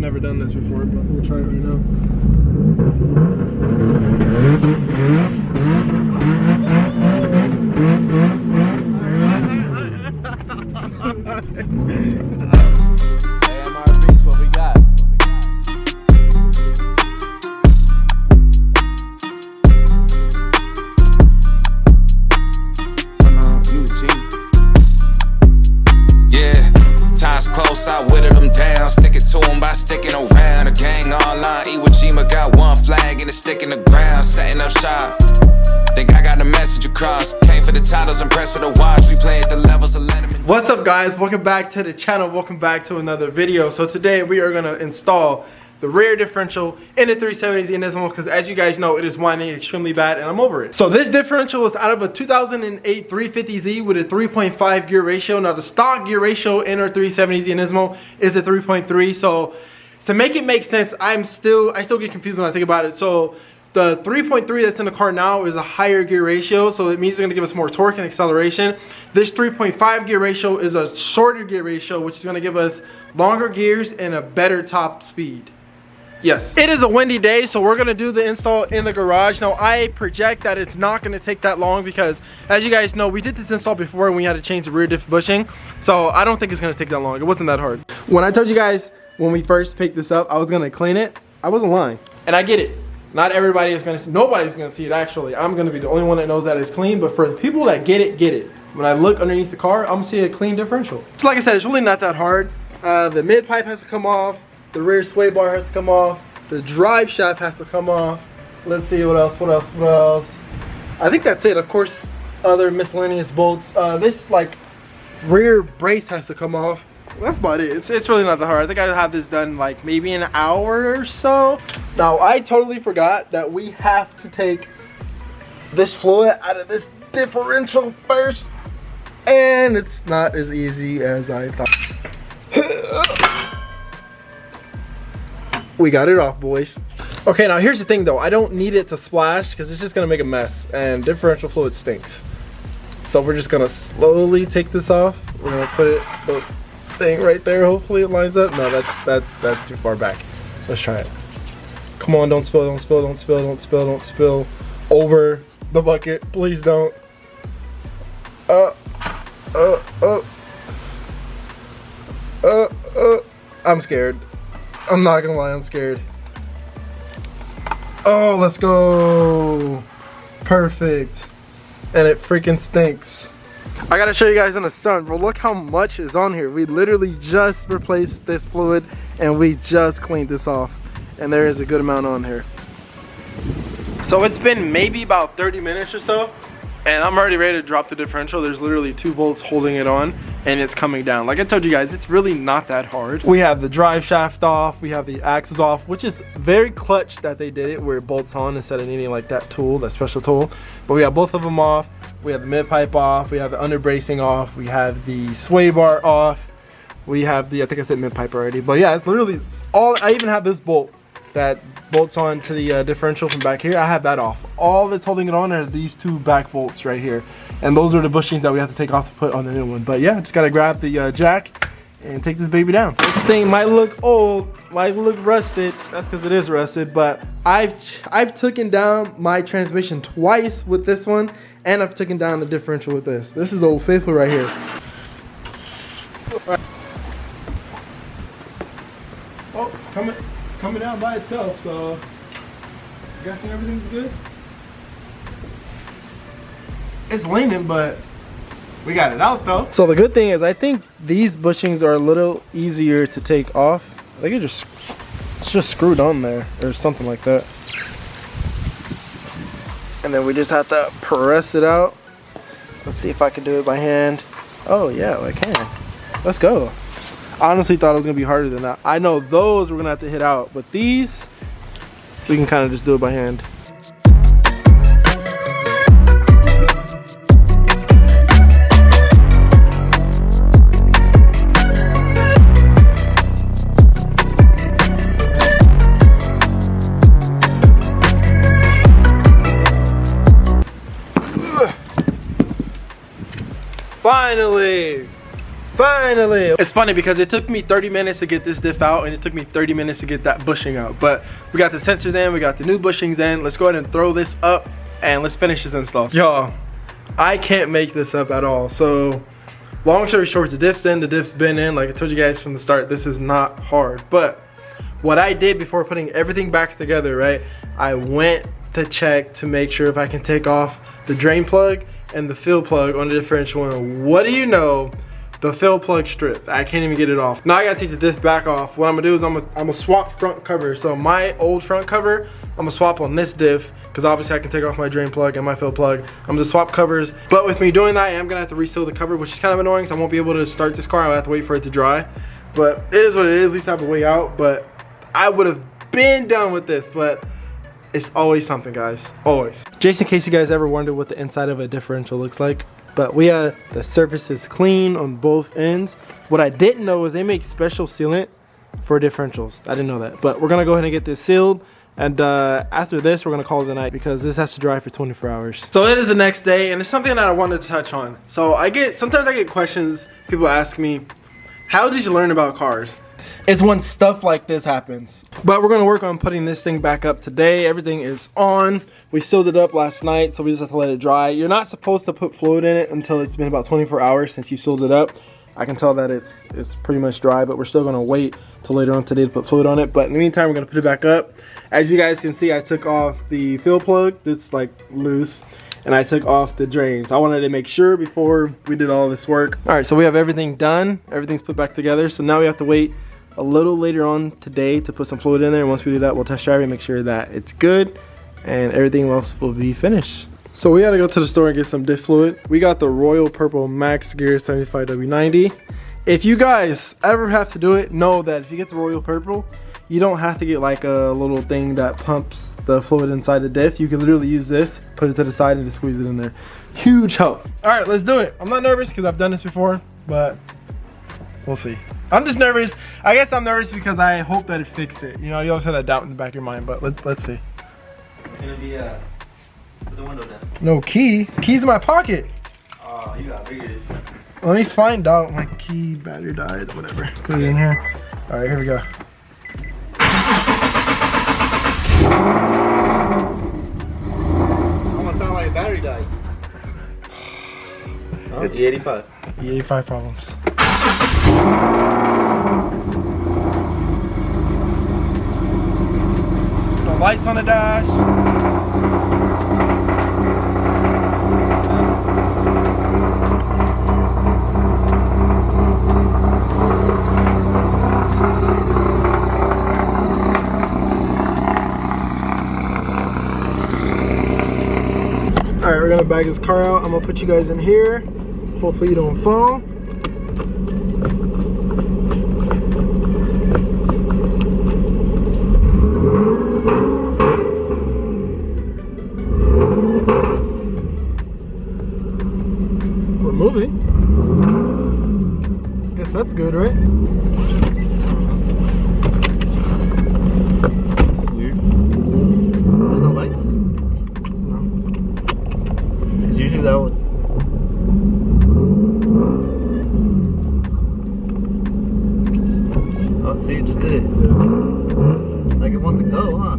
never done this before, but we'll try it right now. IAMROBERTWILIAMSS, what we got? Close, I whittled them down, stick it to them by sticking around. The gang online, Iwo Jima got one flag and it's sticking the ground, setting up shop. Think I got the message across. Came for the titles, impressed with the watch. We played the levels of Letterman. What's up, guys? Welcome back to the channel. Welcome back to another video. So today we are gonna install the rear differential in the 370Z Nismo, because as you guys know, it is whining extremely bad and I'm over it. So this differential is out of a 2008 350Z with a 3.5 gear ratio. Now the stock gear ratio in our 370Z Nismo is a 3.3. So to make it make sense, I still get confused when I think about it. So the 3.3 that's in the car now is a higher gear ratio, so it means it's gonna give us more torque and acceleration. This 3.5 gear ratio is a shorter gear ratio, which is gonna give us longer gears and a better top speed. Yes. It is a windy day, so we're gonna do the install in the garage. Now I project that it's not gonna take that long because, as you guys know, we did this install before and we had to change the rear diff bushing. So I don't think it's gonna take that long. It wasn't that hard. When I told you guys when we first picked this up, I was gonna clean it, I wasn't lying. And I get it. Not everybody is gonna see, nobody's gonna see it actually. I'm gonna be the only one that knows that it's clean, but for the people that get it, get it. When I look underneath the car, I'm gonna see a clean differential. So like I said, it's really not that hard. The mid pipe has to come off. The rear sway bar has to come off. The drive shaft has to come off. Let's see what else. I think that's it. Of course, other miscellaneous bolts. This like rear brace has to come off. That's about it. It's really not that hard. I think I'll have this done like maybe an hour or so. Now I totally forgot that we have to take this fluid out of this differential first, and it's not as easy as I thought. We got it off, boys. Okay, now here's the thing though. I don't need it to splash because it's just gonna make a mess, and differential fluid stinks. So we're just gonna slowly take this off. We're gonna put it, the thing right there. Hopefully it lines up. No, that's too far back. Let's try it. Come on, don't spill, don't spill, don't spill, don't spill, don't spill over the bucket. Please don't. I'm scared. I'm not gonna lie, I'm scared. Oh, let's go. Perfect. And it freaking stinks. I gotta show you guys in the sun, bro. Look how much is on here. We literally just replaced this fluid and we just cleaned this off. And there is a good amount on here. So it's been maybe about 30 minutes or so, and I'm already ready to drop the differential. There's literally 2 bolts holding it on and it's coming down. Like I told you guys, it's really not that hard. We have the drive shaft off, we have the axles off, which is very clutch that they did it where it bolts on instead of needing like that tool, that special tool. But we have both of them off. We have the mid pipe off, we have the under bracing off, we have the sway bar off, we have the, I think I said mid pipe already, but yeah, it's literally all. I even have this bolt that bolts on to the differential from back here. I have that off. All that's holding it on are these 2 back bolts right here, and those are the bushings that we have to take off to put on the new one. But yeah, just gotta grab the jack and take this baby down. This thing might look old, might look rusted. That's because it is rusted, but I've taken down my transmission twice with this one, and I've taken down the differential with this. This is Old Faithful right here. Oh, it's coming down by itself, so I'm guessing everything's good. It's leaning, but we got it out though. So the good thing is I think these bushings are a little easier to take off. I think it's just screwed on there or something like that. And then we just have to press it out. Let's see if I can do it by hand. Oh yeah, I can. Let's go. I honestly thought it was gonna be harder than that. I know those we're gonna have to hit out, but these, we can kind of just do it by hand. Finally! It's funny because it took me 30 minutes to get this diff out, and it took me 30 minutes to get that bushing out. But we got the sensors in, we got the new bushings in. Let's go ahead and throw this up and let's finish this install. Y'all, I can't make this up at all. So, long story short, the diff's in, the diff's been in. Like I told you guys from the start, this is not hard. But what I did before putting everything back together, right? I went to check to make sure if I can take off the drain plug and the fill plug on the differential. And what do you know? The fill plug stripped. I can't even get it off. Now I gotta take the diff back off. What I'm gonna do is I'm gonna swap front cover. So my old front cover, I'm gonna swap on this diff, because obviously I can take off my drain plug and my fill plug. I'm gonna swap covers. But with me doing that, I am gonna have to reseal the cover, which is kind of annoying, so I won't be able to start this car. I'll have to wait for it to dry. But it is what it is. At least I have a way out. But I would have been done with this, but it's always something, guys. Always. Just in case you guys ever wondered what the inside of a differential looks like, but we the surface is clean on both ends. What I didn't know is they make special sealant for differentials. I didn't know that, but we're gonna go ahead and get this sealed. And after this, we're gonna call it a night because this has to dry for 24 hours. So it is the next day, and it's something that I wanted to touch on. So sometimes I get questions. People ask me, "How did you learn about cars?" It's when stuff like this happens. But we're gonna work on putting this thing back up today. Everything is on. We sealed it up last night, so we just have to let it dry. You're not supposed to put fluid in it until it's been about 24 hours since you sealed it up. I can tell that it's pretty much dry, but we're still gonna wait till later on today to put fluid on it. But in the meantime, we're gonna put it back up. As you guys can see, I took off the fill plug that's like loose, and I took off the drains. I wanted to make sure before we did all this work. All right, so we have everything done. Everything's put back together. So now we have to wait a little later on today to put some fluid in there. And once we do that, we'll test drive it and make sure that it's good, and everything else will be finished. So we had to go to the store and get some diff fluid. We got the Royal Purple Max Gear 75W90. If you guys ever have to do it, know that if you get the Royal Purple, you don't have to get like a little thing that pumps the fluid inside the diff. You can literally use this, put it to the side, and just squeeze it in there. Huge help. All right, let's do it. I'm not nervous because I've done this before, but we'll see. I'm just nervous. I guess I'm nervous because I hope that it fixed it. You know, you always have that doubt in the back of your mind, but let's see. It's gonna be put the window down. No key. Key's in my pocket. Oh, you got bigger. Let me find out. My key, battery died, whatever. Put it in here. All right, here we go. Almost sound like a battery died. Oh, E85. E85 problems. No lights on the dash. All right, we're gonna bag this car out. I'm gonna put you guys in here. Hopefully you don't fall. We're moving. Guess that's good, right? Weird. There's no lights? No. It's usually that one. Oh, see, you just did it. Like it wants to go, huh?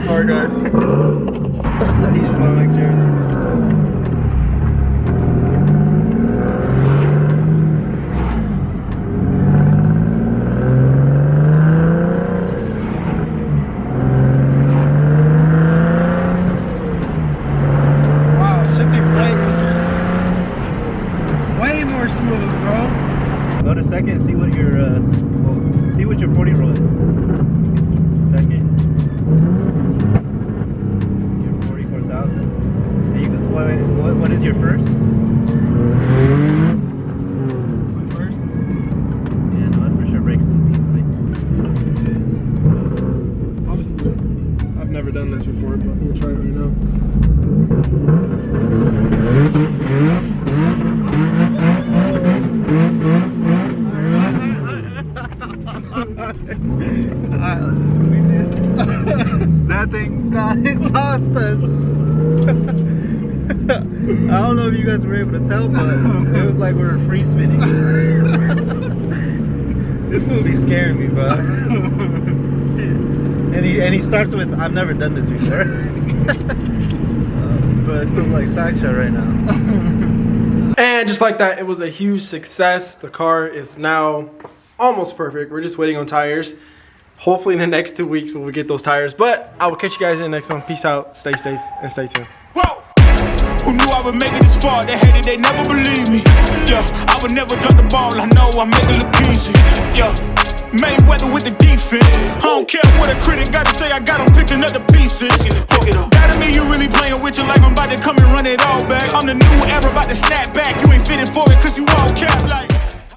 Sorry, guys. You just want to make sure. Wow, shifting's way easier. Way more smooth, bro. Go to second and see what your 40 roll is. Second. Your 44,000. And you can, what is your first? My first. Yeah, no, that for sure breaks this easily. Obviously, I've never done this before, but we'll try it right now. I don't know if you guys were able to tell, but it was like we were free spinning. This movie's scaring me, bro. And he starts with, "I've never done this before." But it feels like Sideshot right now. And just like that, it was a huge success. The car is now almost perfect. We're just waiting on tires. Hopefully in the next 2 weeks we'll get those tires. But I will catch you guys in the next one. Peace out, stay safe, and stay tuned. Whoa. Who knew I would make it this far? They hated, they never believed me. Yeah, I would never drop the ball. I know I make it look easy. Yeah, Mayweather with the defense. I don't care what a critic got to say. I got them picking up the pieces. That to me, you really playing with your life. I'm about to come and run it all back. I'm the new era, about to snap